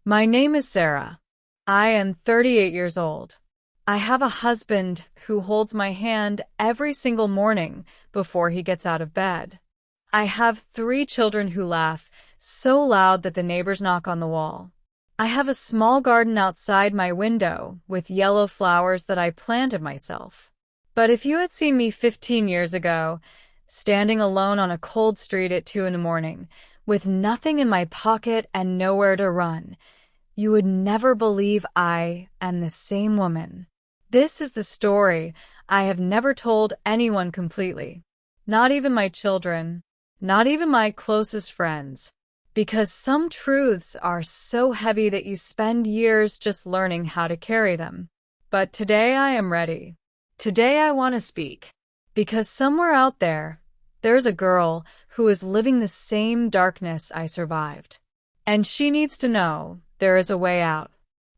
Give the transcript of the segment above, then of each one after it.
My name is Sara. I am 38 years old. I have a husband who holds my hand every single morning before he gets out of bed. I have 3 children who laugh so loud that the neighbors knock on the wall. I have a small garden outside my window with yellow flowers that I planted myself. But if you had seen me 15 years ago, standing alone on a cold street at 2 in the morning, with nothing in my pocket and nowhere to run, you would never believe I am the same woman. This is the story I have never told anyone completely. Not even my children, not even my closest friends, because some truths are so heavy that you spend years just learning how to carry them. But today I am ready. Today I want to speak, because somewhere out there, there's a girl who is living the same darkness I survived. And she needs to know there is a way out.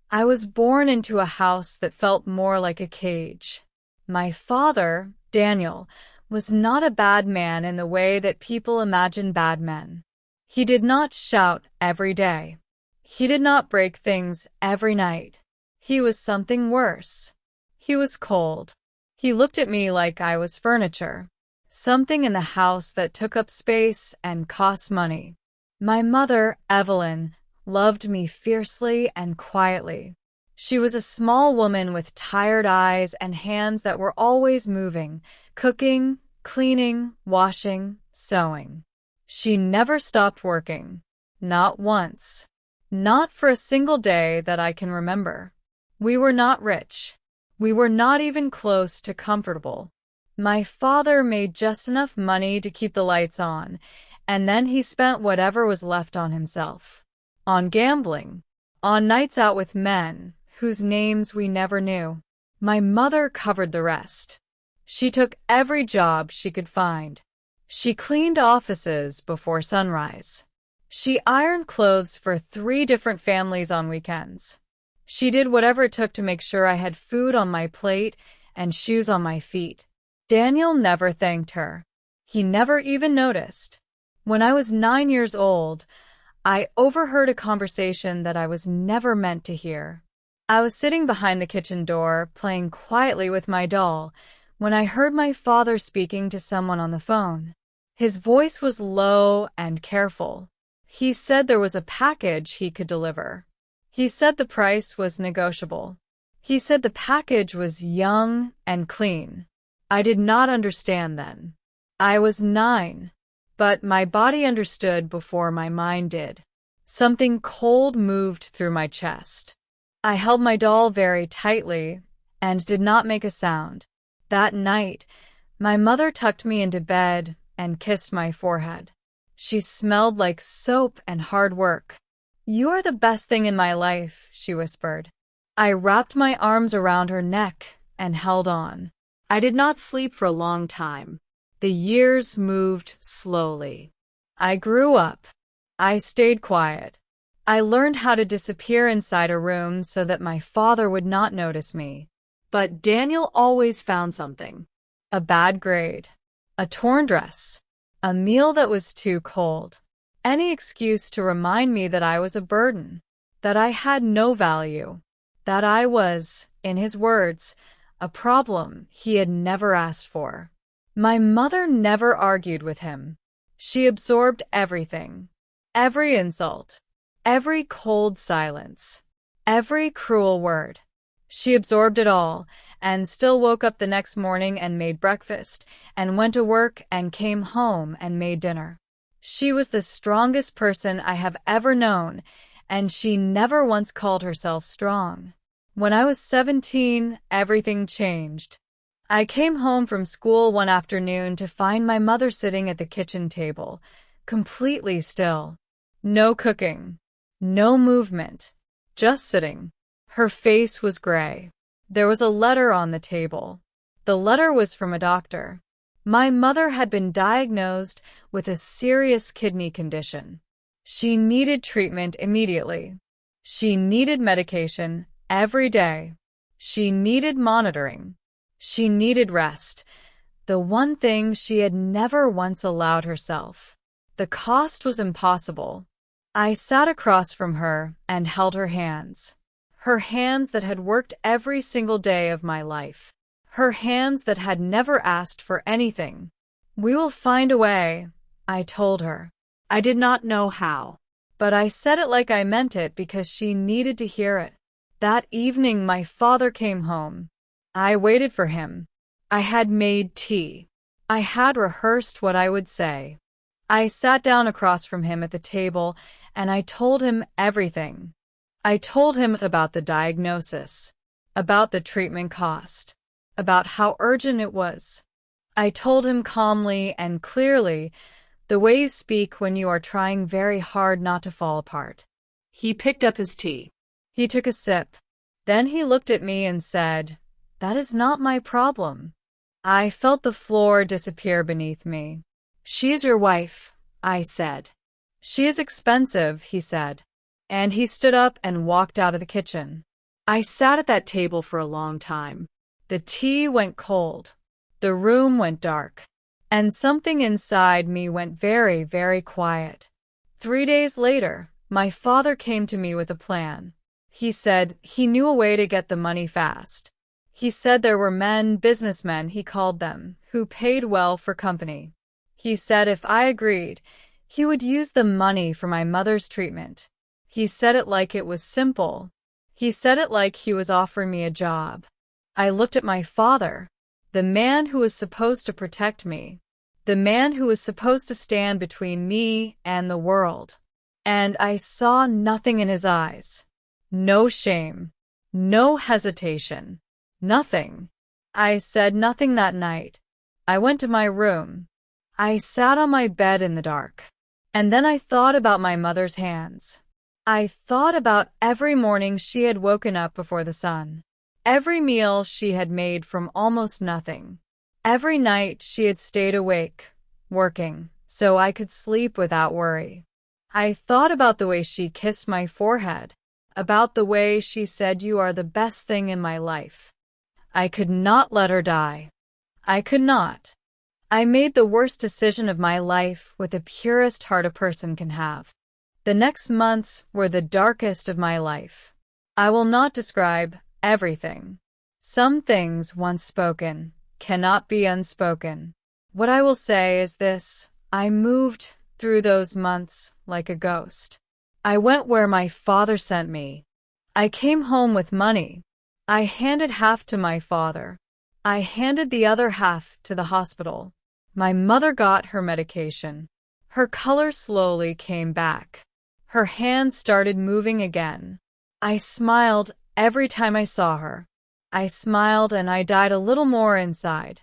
I was born into a house that felt more like a cage. My father, Daniel, was not a bad man in the way that people imagine bad men. He did not shout every day. He did not break things every night. He was something worse. He was cold. He looked at me like I was furniture, something in the house that took up space and cost money. My mother, Evelyn, loved me fiercely and quietly. She was a small woman with tired eyes and hands that were always moving, cooking, cleaning, washing, sewing. She never stopped working. Not once. Not for a single day that I can remember. We were not rich. We were not even close to comfortable. My father made just enough money to keep the lights on, and then he spent whatever was left on himself. On gambling. On nights out with men whose names we never knew. My mother covered the rest. She took every job she could find. She cleaned offices before sunrise. She ironed clothes for 3 different families on weekends. She did whatever it took to make sure I had food on my plate and shoes on my feet. Daniel never thanked her. He never even noticed. When I was 9 years old, I overheard a conversation that I was never meant to hear. I was sitting behind the kitchen door, playing quietly with my doll, when I heard my father speaking to someone on the phone. His voice was low and careful. He said there was a package he could deliver. He said the price was negotiable. He said the package was young and clean. I did not understand then. I was 9, but my body understood before my mind did. Something cold moved through my chest. I held my doll very tightly and did not make a sound. That night, my mother tucked me into bed and kissed my forehead. She smelled like soap and hard work. "You are the best thing in my life," she whispered. I wrapped my arms around her neck and held on. I did not sleep for a long time. The years moved slowly. I grew up. I stayed quiet. I learned how to disappear inside a room so that my father would not notice me. But Daniel always found something. A bad grade. A torn dress. A meal that was too cold. Any excuse to remind me that I was a burden. That I had no value. That I was, in his words, a problem he had never asked for. My mother never argued with him. She absorbed everything. Every insult. Every cold silence. Every cruel word. She absorbed it all, and still woke up the next morning and made breakfast, and went to work and came home and made dinner. She was the strongest person I have ever known, and she never once called herself strong. When I was 17, everything changed. I came home from school one afternoon to find my mother sitting at the kitchen table, completely still. No cooking. No movement. Just sitting. Her face was gray. There was a letter on the table. The letter was from a doctor. My mother had been diagnosed with a serious kidney condition. She needed treatment immediately. She needed medication every day. She needed monitoring. She needed rest, the one thing she had never once allowed herself. The cost was impossible. I sat across from her and held her hands. Her hands that had worked every single day of my life. Her hands that had never asked for anything. "We will find a way," I told her. I did not know how, but I said it like I meant it because she needed to hear it. That evening, my father came home. I waited for him. I had made tea. I had rehearsed what I would say. I sat down across from him at the table and I told him everything. I told him about the diagnosis, about the treatment cost, about how urgent it was. I told him calmly and clearly, the way you speak when you are trying very hard not to fall apart. He picked up his tea. He took a sip. Then he looked at me and said, "That is not my problem." I felt the floor disappear beneath me. "She is your wife," I said. "She is expensive," he said. And he stood up and walked out of the kitchen. I sat at that table for a long time. The tea went cold. The room went dark. And something inside me went very, very quiet. 3 days later, my father came to me with a plan. He said he knew a way to get the money fast. He said there were men, businessmen he called them, who paid well for company. He said if I agreed, he would use the money for my mother's treatment. He said it like it was simple. He said it like he was offering me a job. I looked at my father, the man who was supposed to protect me, the man who was supposed to stand between me and the world. And I saw nothing in his eyes. No shame, no hesitation, nothing. I said nothing that night. I went to my room. I sat on my bed in the dark. And then I thought about my mother's hands. I thought about every morning she had woken up before the sun. Every meal she had made from almost nothing. Every night she had stayed awake, working, so I could sleep without worry. I thought about the way she kissed my forehead, about the way she said you are the best thing in my life. I could not let her die. I could not. I made the worst decision of my life with the purest heart a person can have. The next months were the darkest of my life. I will not describe everything. Some things, once spoken, cannot be unspoken. What I will say is this: I moved through those months like a ghost. I went where my father sent me. I came home with money. I handed half to my father. I handed the other half to the hospital. My mother got her medication. Her color slowly came back. Her hands started moving again. I smiled every time I saw her. I smiled and I died a little more inside.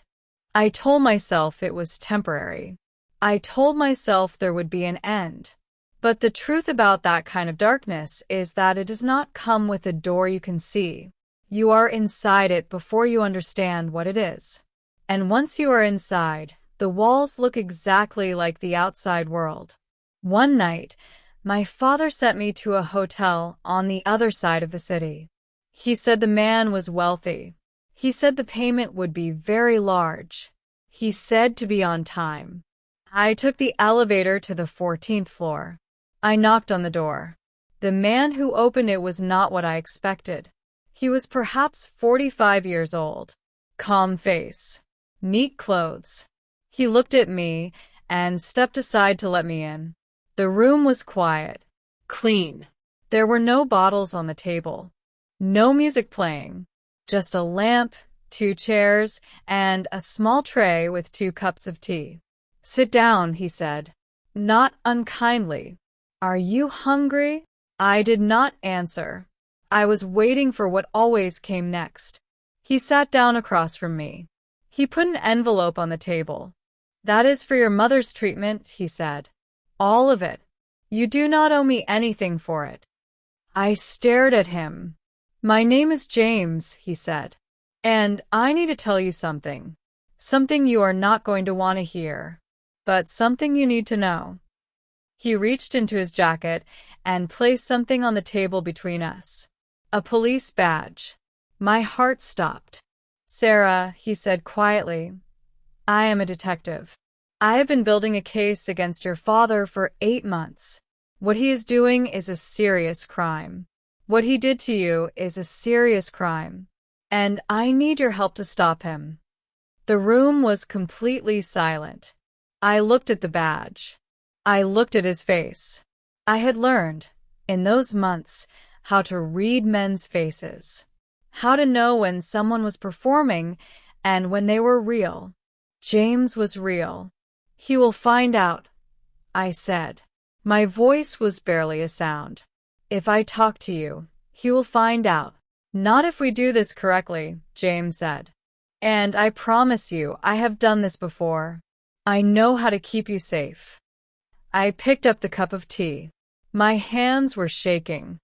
I told myself it was temporary. I told myself there would be an end. But the truth about that kind of darkness is that it does not come with a door you can see. You are inside it before you understand what it is. And once you are inside, the walls look exactly like the outside world. One night, my father sent me to a hotel on the other side of the city. He said the man was wealthy. He said the payment would be very large. He said to be on time. I took the elevator to the 14th floor. I knocked on the door. The man who opened it was not what I expected. He was perhaps 45 years old. Calm face. Neat clothes. He looked at me and stepped aside to let me in. The room was quiet. Clean. There were no bottles on the table. No music playing. Just a lamp, 2 chairs, and a small tray with 2 cups of tea. "Sit down," he said. Not unkindly. "Are you hungry?" I did not answer. I was waiting for what always came next. He sat down across from me. He put an envelope on the table. "That is for your mother's treatment," he said. "All of it. You do not owe me anything for it." I stared at him. "My name is James," he said. "And I need to tell you something. Something you are not going to want to hear, but something you need to know." He reached into his jacket and placed something on the table between us. A police badge. My heart stopped. "Sara," he said quietly, "I am a detective. I have been building a case against your father for 8 months. What he is doing is a serious crime. What he did to you is a serious crime. And I need your help to stop him." The room was completely silent. I looked at the badge. I looked at his face. I had learned, in those months, how to read men's faces. How to know when someone was performing and when they were real. James was real. "He will find out," I said. My voice was barely a sound. "If I talk to you, he will find out." "Not if we do this correctly," James said. "And I promise you, I have done this before. I know how to keep you safe." I picked up the cup of tea. My hands were shaking.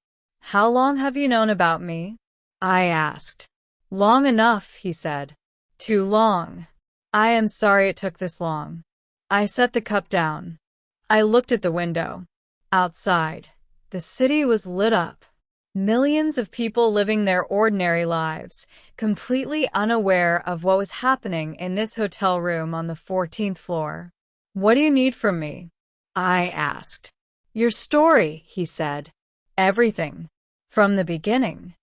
"How long have you known about me?" I asked. "Long enough," he said. "Too long. I am sorry it took this long." I set the cup down. I looked at the window. Outside, the city was lit up. Millions of people living their ordinary lives, completely unaware of what was happening in this hotel room on the 14th floor. "What do you need from me?" I asked. "Your story," he said. "Everything. From the beginning."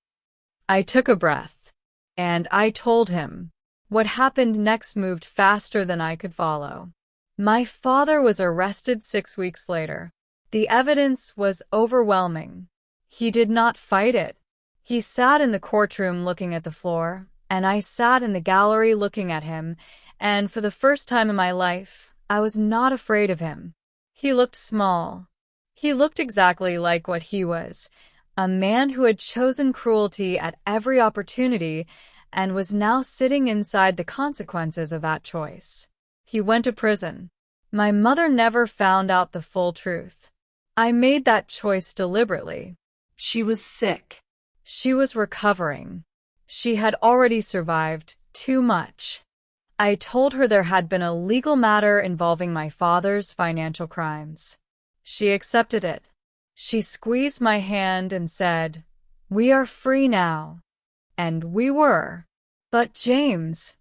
I took a breath, and I told him. What happened next moved faster than I could follow. My father was arrested 6 weeks later. The evidence was overwhelming. He did not fight it. He sat in the courtroom looking at the floor, and I sat in the gallery looking at him, and for the first time in my life, I was not afraid of him. He looked small. He looked exactly like what he was, a man who had chosen cruelty at every opportunity and was now sitting inside the consequences of that choice. He went to prison. My mother never found out the full truth. I made that choice deliberately. She was sick. She was recovering. She had already survived too much. I told her there had been a legal matter involving my father's financial crimes. She accepted it. She squeezed my hand and said, "We are free now." And we were. But James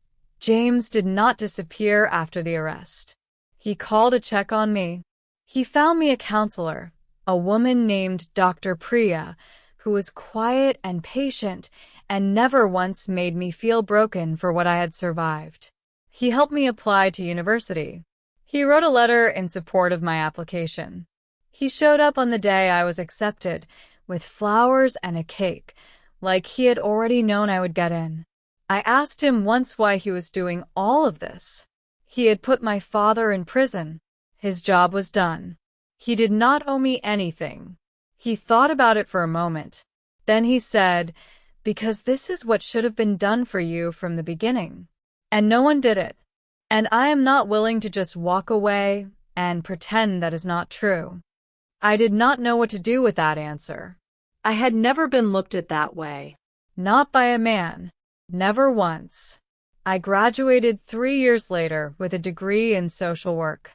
did not disappear after the arrest. He called to check on me. He found me a counselor, a woman named Dr. Priya, who was quiet and patient and never once made me feel broken for what I had survived. He helped me apply to university. He wrote a letter in support of my application. He showed up on the day I was accepted with flowers and a cake, like he had already known I would get in. I asked him once why he was doing all of this. He had put my father in prison. His job was done. He did not owe me anything. He thought about it for a moment. Then he said, "Because this is what should have been done for you from the beginning. And no one did it. And I am not willing to just walk away and pretend that is not true." I did not know what to do with that answer. I had never been looked at that way. Not by a man. Never once. I graduated 3 years later with a degree in social work.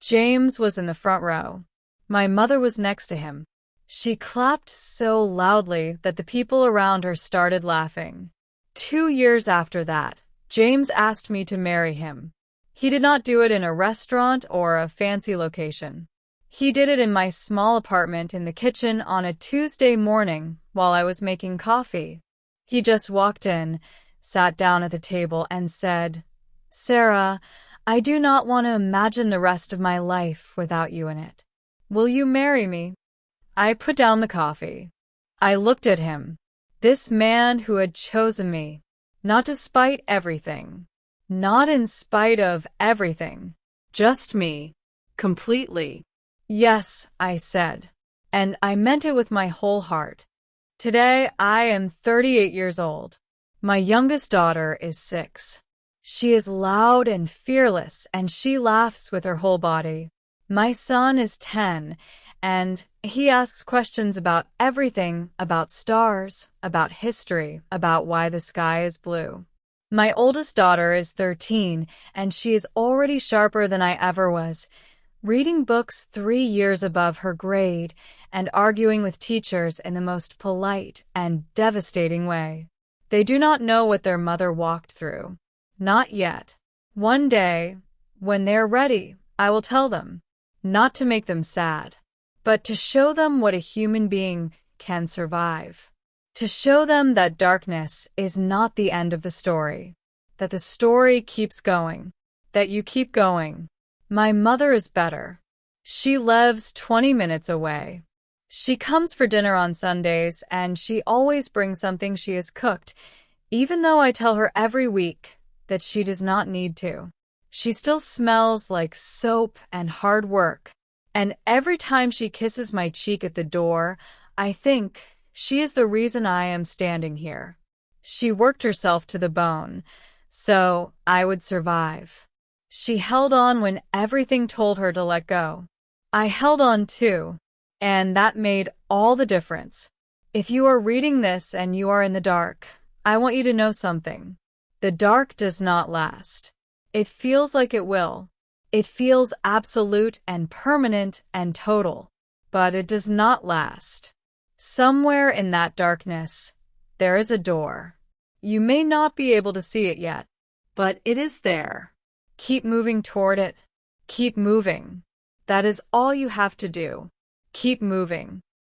James was in the front row. My mother was next to him. She clapped so loudly that the people around her started laughing. 2 years after that, James asked me to marry him. He did not do it in a restaurant or a fancy location. He did it in my small apartment in the kitchen on a Tuesday morning while I was making coffee. He just walked in, sat down at the table, and said, "Sara, I do not want to imagine the rest of my life without you in it. Will you marry me?" I put down the coffee. I looked at him. This man who had chosen me, not despite everything, not in spite of everything, just me, completely. "Yes," I said, and I meant it with my whole heart. Today, I am 38 years old. My youngest daughter is 6. She is loud and fearless, and she laughs with her whole body. My son is 10, and he asks questions about everything, about stars, about history, about why the sky is blue. My oldest daughter is 13, and she is already sharper than I ever was, reading books 3 years above her grade and arguing with teachers in the most polite and devastating way. They do not know what their mother walked through. Not yet. One day, when they're ready, I will tell them. Not to make them sad, but to show them what a human being can survive. To show them that darkness is not the end of the story, that the story keeps going, that you keep going. My mother is better. She lives 20 minutes away. She comes for dinner on Sundays, and she always brings something she has cooked, even though I tell her every week that she does not need to. She still smells like soap and hard work, and every time she kisses my cheek at the door, I think she is the reason I am standing here. She worked herself to the bone, so I would survive. She held on when everything told her to let go. I held on too, and that made all the difference. If you are reading this and you are in the dark, I want you to know something. The dark does not last. It feels like it will. It feels absolute and permanent and total, but it does not last. Somewhere in that darkness, there is a door. You may not be able to see it yet, but it is there. Keep moving toward it. Keep moving. That is all you have to do. Keep moving.